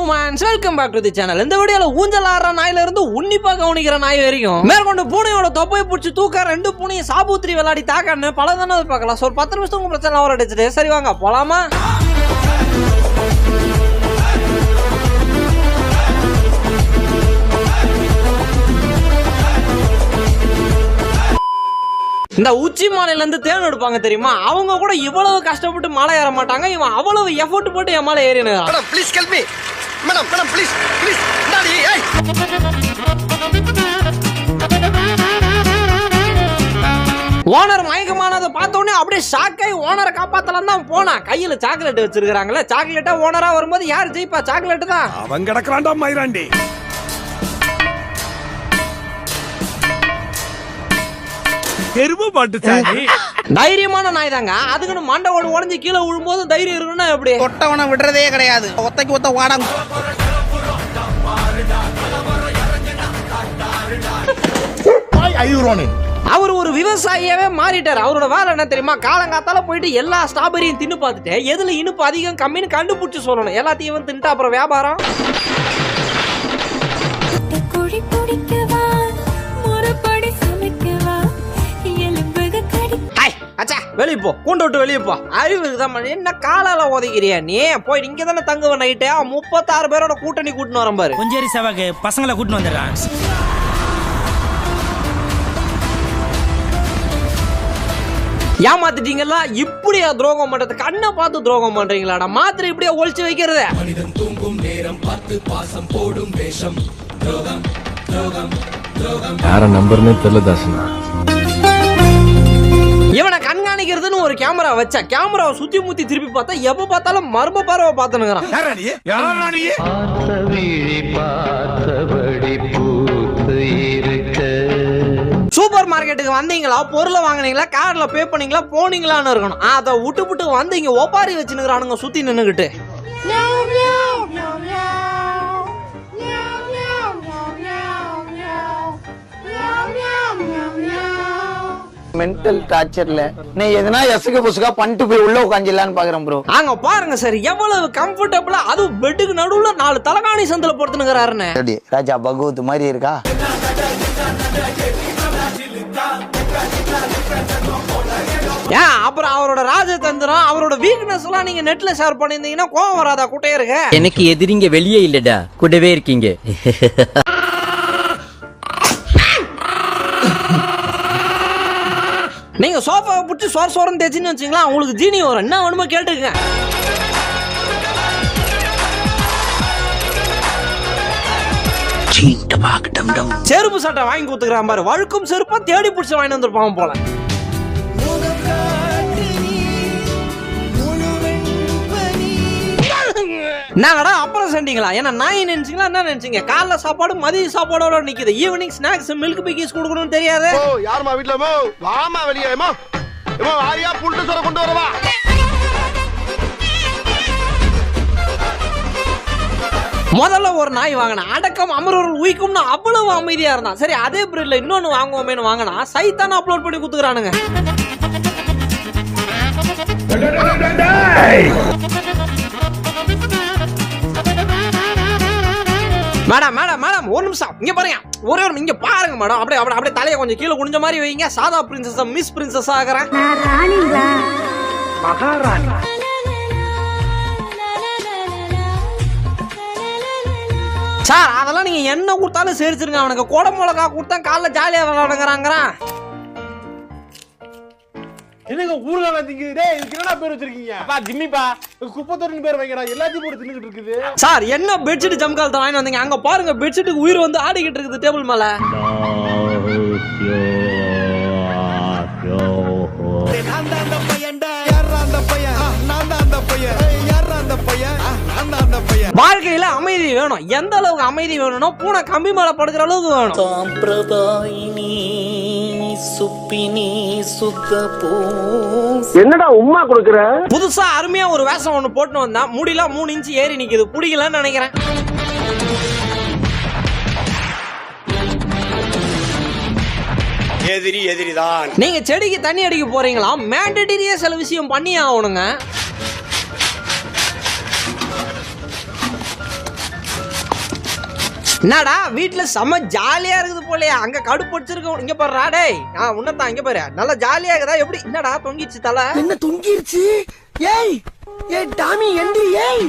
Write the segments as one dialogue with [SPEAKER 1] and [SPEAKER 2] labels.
[SPEAKER 1] humans, welcome back to the channel. இந்த வீடியோல ஊஞ்சல் ஆடுற நாயில இருந்து உன்னிப்பா கவனிக்கிற நாய் வரைக்கும் மேற்கொண்டு பூனையோட தொப்பையை பிடிச்சி தூக்க ரெண்டு பூனையை சாபூத்திரி விளையாடி தாக்கன்னு பல தானே பார்க்கலாம். ஒரு 10 நிமிஷம் உங்க பிரச்சனை அவர் அடிச்சுட்டு சரி வாங்க போலாமா? இந்த உச்சி மாலையில இருந்து தேன் எடுப்பாங்க தெரியுமா, அவங்க கூட இவ்வளவு கஷ்டப்பட்டு மலை ஏற மாட்டாங்க. இவன் அவ்வளவு எஃபோர்ட் போட்டு என் மலை ஏறினான்.
[SPEAKER 2] Madam please help me madam madam please please daddy ஏய்
[SPEAKER 1] ஓனர் மயக்கமானதை பார்த்த உடனே அப்படியே ஷாக்காய் ஓனரை காப்பாத்தலாம் தான் போனா. கையில சாக்லேட் வச்சிருக்காங்களே, சாக்லேட்டா ஓனரா வரும்போது யார் ஜெயிப்பா? சாக்லேட் தான்.
[SPEAKER 3] அவன் கிடக்குறான்டா மயிராண்டி.
[SPEAKER 1] தைரியமான நாய் தாங்க, அதுக்குன்னு மண்டவோடு உடஞ்சி கீழே விழும்போது தைரியம் இருக்குன்னா எப்படி?
[SPEAKER 4] தொட்டவனை விடுறதே கிடையாது. ஒத்தைக்கு ஒத்த வாடம்.
[SPEAKER 1] அவர் ஒரு விவசாயியாவே மாறிட்டார். அவரோட வேலை என்ன தெரியுமா, காலங்காத்தால போயிட்டு எல்லா ஸ்ட்ராபெரியும் தின்னு பார்த்துட்டு எதுல இனிப்பு அதிகம் கம்மின்னு கண்டுபிடிச்சு சொல்லணும். எல்லாத்தையும் தின்ட்டு அப்புறம் வியாபாரம். வெளியே போ, கூண்டு விட்டு வெளியே போ. அறிவுக்கு தான் என்ன காலால உதைக்கிறியா நீ? போயிட்டு இங்க தானே தங்குவ நைட்டு. 36 பேரோட கூட்டணி கூட்டின்னு வரும் பாரு.
[SPEAKER 5] கொஞ்சேரி சவாக்கு பசங்களை கூட்டின்னு வந்துடுறான்.
[SPEAKER 1] ஏமாத்திட்டீங்களா? இப்படியா துரோகம் பண்றது? கண்ணை பார்த்து துரோகம் பண்றீங்களாடா? மாத்திரை இப்படியா ஒழிச்சு வைக்கிறது?
[SPEAKER 6] மனிதன் தூங்கும் நேரம் பார்த்து பாசம் போடும் வேஷம். துரோகம் துரோகம் துரோகம்.
[SPEAKER 7] யார நம்பர்னே தெரியல தாசனா.
[SPEAKER 1] இவனை கண்காணிக்கிறதுன்னு ஒரு கேமரா வச்சா, கேமராவை சுத்தி முத்தி திருப்பி பார்த்தா எப்ப பார்த்தாலும் மர்ம பார்வை பார்த்துனுங்கிறான். சூப்பர் மார்க்கெட்டுக்கு வந்தீங்களா, பொருளை வாங்கினீங்களா, கார்ல பே பண்ணீங்களா, போனீங்களான்னு இருக்கணும். அதை விட்டு வந்தீங்க ஒப்பாரி வச்சுனுங்கிறானுங்க சுத்தி நின்னுகிட்டு.
[SPEAKER 4] மென்டல் டார்ச்சர்ல நீ எதனா எசுக புசுகா பண்ணிட்டு போய் உள்ள உட்காந்துலான்னு பாக்குறேன் ப்ரோ.
[SPEAKER 1] அங்க பாருங்க சார், எவ்வளவு கம்ஃபர்டபுளா, அதுவும் பெட்டுக்கு நடுவுல 4 தலகாணி சந்தில போட்டுனுங்கிறாருன்னு.
[SPEAKER 4] ராஜா பகவத் மாதிரி இருக்கா?
[SPEAKER 1] ஏன் அப்புறம் அவரோட ராஜதந்திரம், அவரோட வீக்னஸ் எல்லாம் நீங்க நெட்ல ஷேர் பண்ணிருந்தீங்கன்னா கோவம் வராதா? குட்டையா இருக்கு.
[SPEAKER 8] எனக்கு எதிரிங்க வெளியே இல்லடா, கூடவே இருக்கீங்க.
[SPEAKER 1] நீங்க சோஃபாவை பிடிச்சி சோரன்னு தேய்ச்சின்னு வச்சுங்களா, உங்களுக்கு ஜீனி வரும். என்ன வேணுமோ கேட்டுங்க. செருப்பு சட்டை வாங்கி கொடுத்துக்கிறான் பாரு. வழுக்கும் செருப்பா தேடி பிடிச்சி வாங்கி வந்திருப்பான் போல. நாங்கடா அப்புறம் செஞ்சீங்களா? ஏன்னா நாய் நினைச்சீங்களா? என்ன நினைச்சீங்க? காலைல சாப்பாடு மதிய சாப்பாடோட நிக்குது. ஈவினிங் ஸ்நாக்ஸ் மில்க் பிக்கிஸ் கொடுக்கணும்னு தெரியாது.
[SPEAKER 2] யாருமா வீட்ல வாமா வெளியே ஆரியா புல்ட்டு சொர கொண்டு வரவா.
[SPEAKER 1] முதல்ல ஒரு நாய் வாங்கினா, அடக்கம் அமரர்கள் உயிக்கும்னு அவ்வளவு அமைதியா இருந்தான். சரி அதே பிரீட்ல இன்னொன்னு வாங்குவோமேனு வாங்கினா சைத்தான அப்லோட் பண்ணி குத்துக்கிறானுங்க. மேடம் மேடம் மேடம் ஒரு நிமிஷம் இங்க பாருங்க. ஒரே ஒரு இங்க பாருங்க மேடம். அப்படியே தலையை கொஞ்சம் கீழே குனிஞ்ச மாதிரி வைங்க. சாதா பிரின்சஸ் மிஸ் பிரின்சஸ் ஆகிறேன். சார் அதெல்லாம் நீங்க என்ன கொடுத்தாலும் சேர்ச்சிருங்க. அவனுக்கு கொடை மிளகா கொடுத்தா காலைல ஜாலியா விளையாடுங்கிறாங்கிறான்.
[SPEAKER 3] என்னங்க ஊர்கால திங்குது? டேய் இதுக்கு என்னடா பேர் வச்சிருக்கீங்க? அப்பா ஜிம்மிப்பா, குப்பத்தொட்டின்னு பேர் வைங்கடா. எல்லாத்தையும் போட்டு தின்னுட்டு இருக்குது.
[SPEAKER 1] சார் என்ன பெட்ஷீட் ஜம்காலத்தை வாங்கி வந்தீங்க? அங்க பாருங்க பெட்ஷீட்டுக்கு உயிர் வந்து ஆடிக்கிட்டு இருக்குது டேபிள் மேல. வாழ்க்கையில அமைதி வேணும். எந்த அளவுக்கு அமைதி வேணும்னா பூனை கம்பி மேல படுக்கிற அளவுக்கு வேணும்.
[SPEAKER 2] என்னடா உம்மா கொடுக்குற?
[SPEAKER 1] புதுசா அருமையா ஒரு வேஷம் ஒண்ணு போட்டு வந்தா முடியல 3 இன்ச் ஏறி நிக்குது. புடிக்கலன்னு நினைக்கிறேன்.
[SPEAKER 2] எதிரிதான்.
[SPEAKER 1] நீங்க செடிக்கு தண்ணி அடிக்க போறீங்களா? மேண்டேட்டரியா சில விஷயம் பண்ணி ஆகணுங்க. என்னடா வீட்டுல செம்ம ஜாலியா இருக்குது போலயே, அங்க கடுப்பு அடிச்சிருக்கோம். இங்க பாரு டேய், உன்னதான் இங்க பாரு, நல்லா ஜாலியா இருக்குதா எப்படி? என்னடா தொங்கிச்சு தலை?
[SPEAKER 4] என்ன தொங்கிருச்சு? ஏய் ஏய் டாமி எண்டி ஏய்.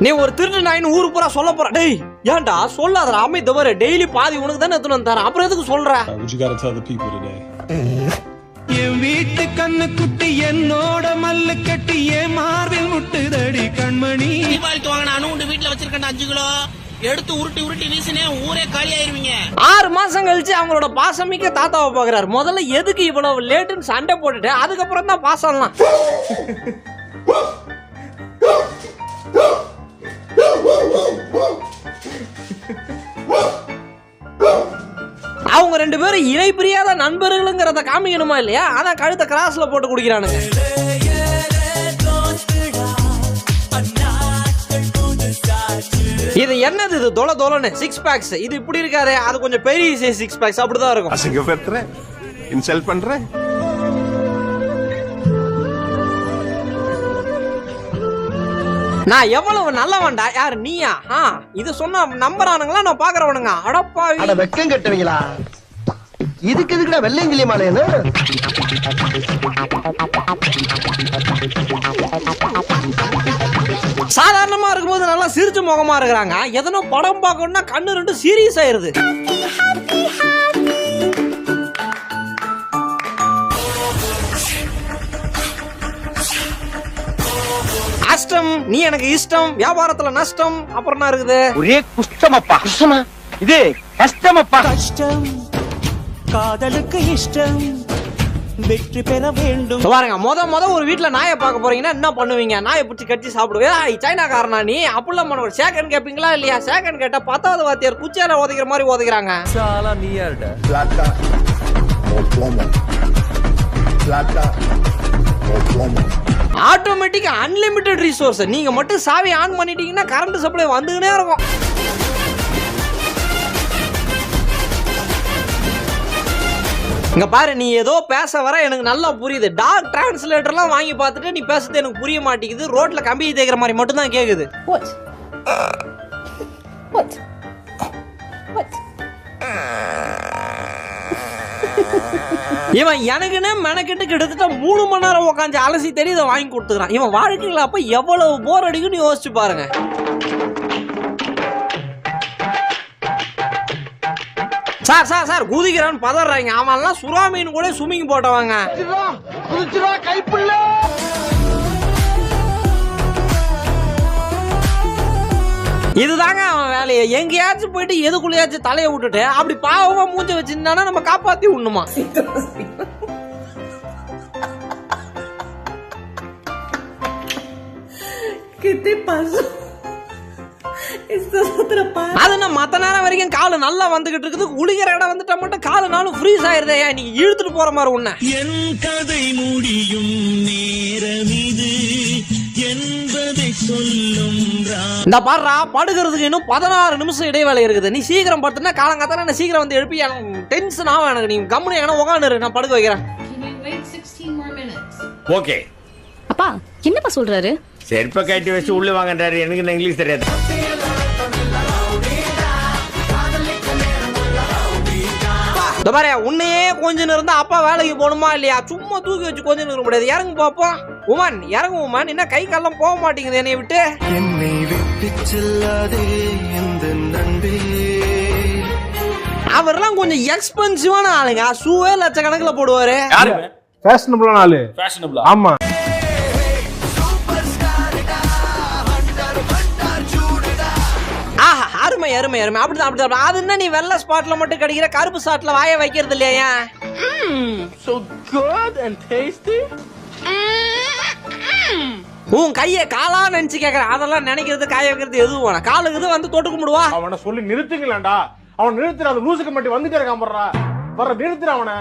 [SPEAKER 1] நீ ஒரு திருட்டு நாயின்னு ஊரு பூரா சொல்ல போற. டேய் ஏன்டா சொல்லாதடா, அமைதி வர. டெய்லி பாதி உனக்கு தானே எடுத்துட்டு வந்து தரேன், அப்புறம் எதுக்கு சொல்ற?
[SPEAKER 7] What you gotta tell the people today?
[SPEAKER 6] என் வீட்டு கண்ணு குட்டி என்னோட மல்லு கட்டி என் மார்பில் முட்டுதடி கண்மணி.
[SPEAKER 5] தீபாவளிக்கு வாங்க நான் வீட்டுல வச்சிருக்கேன் 5 கிலோ எடுத்து உருட்டி வீசினே ஊரே காலி ஆயிருவீங்க.
[SPEAKER 1] 6 மாசம் கழிச்சு அவங்களோட பாசமிக்க தாத்தாவை பாக்குறாரு. முதல்ல எதுக்கு இவ்வளவு லேட்டுன்னு சண்டை போட்டுட்டு அதுக்கப்புறம் தான் பாசம்லாம். அவங்க 2 பேரும் இணை பிரியாத நண்பர்களுங்கிறத காமிக்கணுமா இல்லையா? அதான் கழுத்தை கிராஸ்ல போட்டு குடிக்கிறானுங்க. இது என்னது? இது தொலை தொலைன்னு 6 பேக்ஸ். இது இப்படி இருக்காது, அது கொஞ்சம் பெரிய 6 பேக்ஸ் அப்படிதான் இருக்கும்.
[SPEAKER 2] அசிங்கப்படுத்துறேன், இன்சல்ட் பண்றேன்.
[SPEAKER 1] நான் எவ்வளவு நல்லவன்டா. யாரு நீயா? இது சொன்னா நம்பறானுங்களா? நான் பாக்குறவனுங்க. அடப்பாவி,
[SPEAKER 4] அட வெக்கம் கட்டுவீங்களா? இதுக்கு எதுக்குடா வெள்ளையங்கிலி மாலைன்னு?
[SPEAKER 1] சாதாரணமா இருக்கும்போது நல்லா சிரிச்ச முகமா இருக்கிறாங்க. எதனோ படம் பார்க்கணும்னா கண்ணு 2 சீரியஸ் ஆயிருது. அஷ்டம் நீ எனக்கு இஷ்டம், வியாபாரத்துல நஷ்டம். அப்புறம் என்ன இருக்குது?
[SPEAKER 4] ஒரே குஷ்டமப்பா. குஷ்டமா? இது கஷ்டமப்பா.
[SPEAKER 6] கஷ்டம் காதலுக்கு இஷ்டம் வெற்றி பெற வேண்டும்.
[SPEAKER 1] பாருங்க, முத ஒரு வீட்டுல நாயை பார்க்க போறீங்கன்னா என்ன பண்ணுவீங்க? நாயை பிடிச்சி கட்டி சாப்பிடுவேன். சைனாக்காரனா நீ? அப்படிலாம் பண்ண சேகன் கேப்பீங்களா இல்லையா? சேகன் கேட்டா 10வது வாத்தியார் குச்சியால உதைக்கிற மாதிரி உதைக்கிறாங்க. Automatic unlimited resource. நீங்க மட்டும் சாவி ஆன் பண்ணிட்டீங்கன்னா கரண்ட் சப்ளை வந்துகிட்டே இருக்கும். இங்க பாரு, நீ ஏதோ பேச வர எனக்கு நல்லா புரியுது. டாக் டிரான்ஸ்லேட்டர்லாம் வாங்கி பார்த்துட்டு நீ பேசுறது எனக்கு புரிய மாட்டேங்குது. ரோட்ல கம்பி தேய்க்கிற மாதிரி மட்டும் தான் கேக்குது. இவன் எனக்குன்னு மெனக்கிட்டு கிட்டத்தட்ட 3 மணி நேரம் உட்காந்து அலசி தேடி இதை வாங்கி கொடுத்துக்கிறான். இவன் வாழ்க்கையில அப்ப எவ்வளவு போர் அடிக்குன்னு யோசிச்சு பாருங்க. சார் குதிக்கிறான்னு பதறாங்க. அவன்லாம் சுறாமீன் கூட சுமிங் போட்டவங்க. இதுதாங்க அவன் வேலையை. எங்கேயாச்சும் போயிட்டு எதுக்குள்ளேயாச்சும் தலையை விட்டுட்டு அப்படி பாவமா மூஞ்ச வச்சிருந்தானா நம்ம காப்பாத்தி விடணுமா? அது நான் மத்த நேரம் வரைக்கும் காலு நல்லா வந்துகிட்டு இருக்குது. குளிக்கிற இடம் வந்துட்டா மட்டும் காலு நாளும் ஃப்ரீஸ் ஆயிருதே. நீ இழுத்துட்டு போற மாதிரி உன்ன.
[SPEAKER 6] என் கதை முடியும் நேரம் இது என்பதை சொல்லும்.
[SPEAKER 1] இந்த பாடுறா, படுக்கிறதுக்கு இன்னும் 16 நிமிஷம் இடைவேளை இருக்குது. நீ சீக்கிரம் படுத்துனா காலங்காத்தால என்ன சீக்கிரம் வந்து எழுப்பி எனக்கு டென்ஷன் ஆகும். எனக்கு நீ கம்முனு எங்கன்னா உட்காந்துரு, நான் படுக்க வைக்கிறேன்.
[SPEAKER 9] ஓகே
[SPEAKER 10] அப்பா என்னப்பா சொல்றாரு?
[SPEAKER 9] செருப்ப கட்டி வச்சு உள்ள வாங்கன்றாரு. எனக்கு இங்கிலீஷ் தெரியாது.
[SPEAKER 1] பாரு, உன்னையே கொஞ்சம் இருந்தா அப்பா வேலைக்கு போகணுமா இல்லையா? சும்மா தூக்கி வச்சு கொஞ்சம் இருக்க முடியாது. இறங்கு பாப்போம். உமன் இறங்கு உமன். என்ன கை காலம் போக மாட்டேங்குது என்னை விட்டு.
[SPEAKER 6] என்னை விட்டு செல்லாதே இந்த நண்பே.
[SPEAKER 1] அவர்லாம் கொஞ்சம் எக்ஸ்பென்சிவான ஆளுங்க. ஷூவே லட்சக்கணக்கில் போடுவாரு.
[SPEAKER 3] ஃபேஷனபிளான ஆளு.
[SPEAKER 7] Fashionable.
[SPEAKER 3] ஆமா.
[SPEAKER 1] அருமை அருமை அருமை. அப்படிதான். அது என்ன நீ வெள்ளை ஸ்பாட்ல மட்டும் கிடைக்கிற, கருப்பு ஸ்பாட்ல வாய வைக்கிறது இல்லையா?
[SPEAKER 3] So good and tasty.
[SPEAKER 1] உன் கைய காலா நினைச்சு கேக்குற. அதெல்லாம் நினைக்கிறது காய வைக்கிறது எதுவும் வேணாம். காலுக்கு வந்து தொட்டு கும்பிடுவா.
[SPEAKER 3] அவனை சொல்லி நிறுத்துங்களேன்டா. அவன் நிறுத்துற. அந்த லூசுக்கு மட்டும் வந்துட்டே இருக்கான். வர்ற நிறுத்துற அவனை.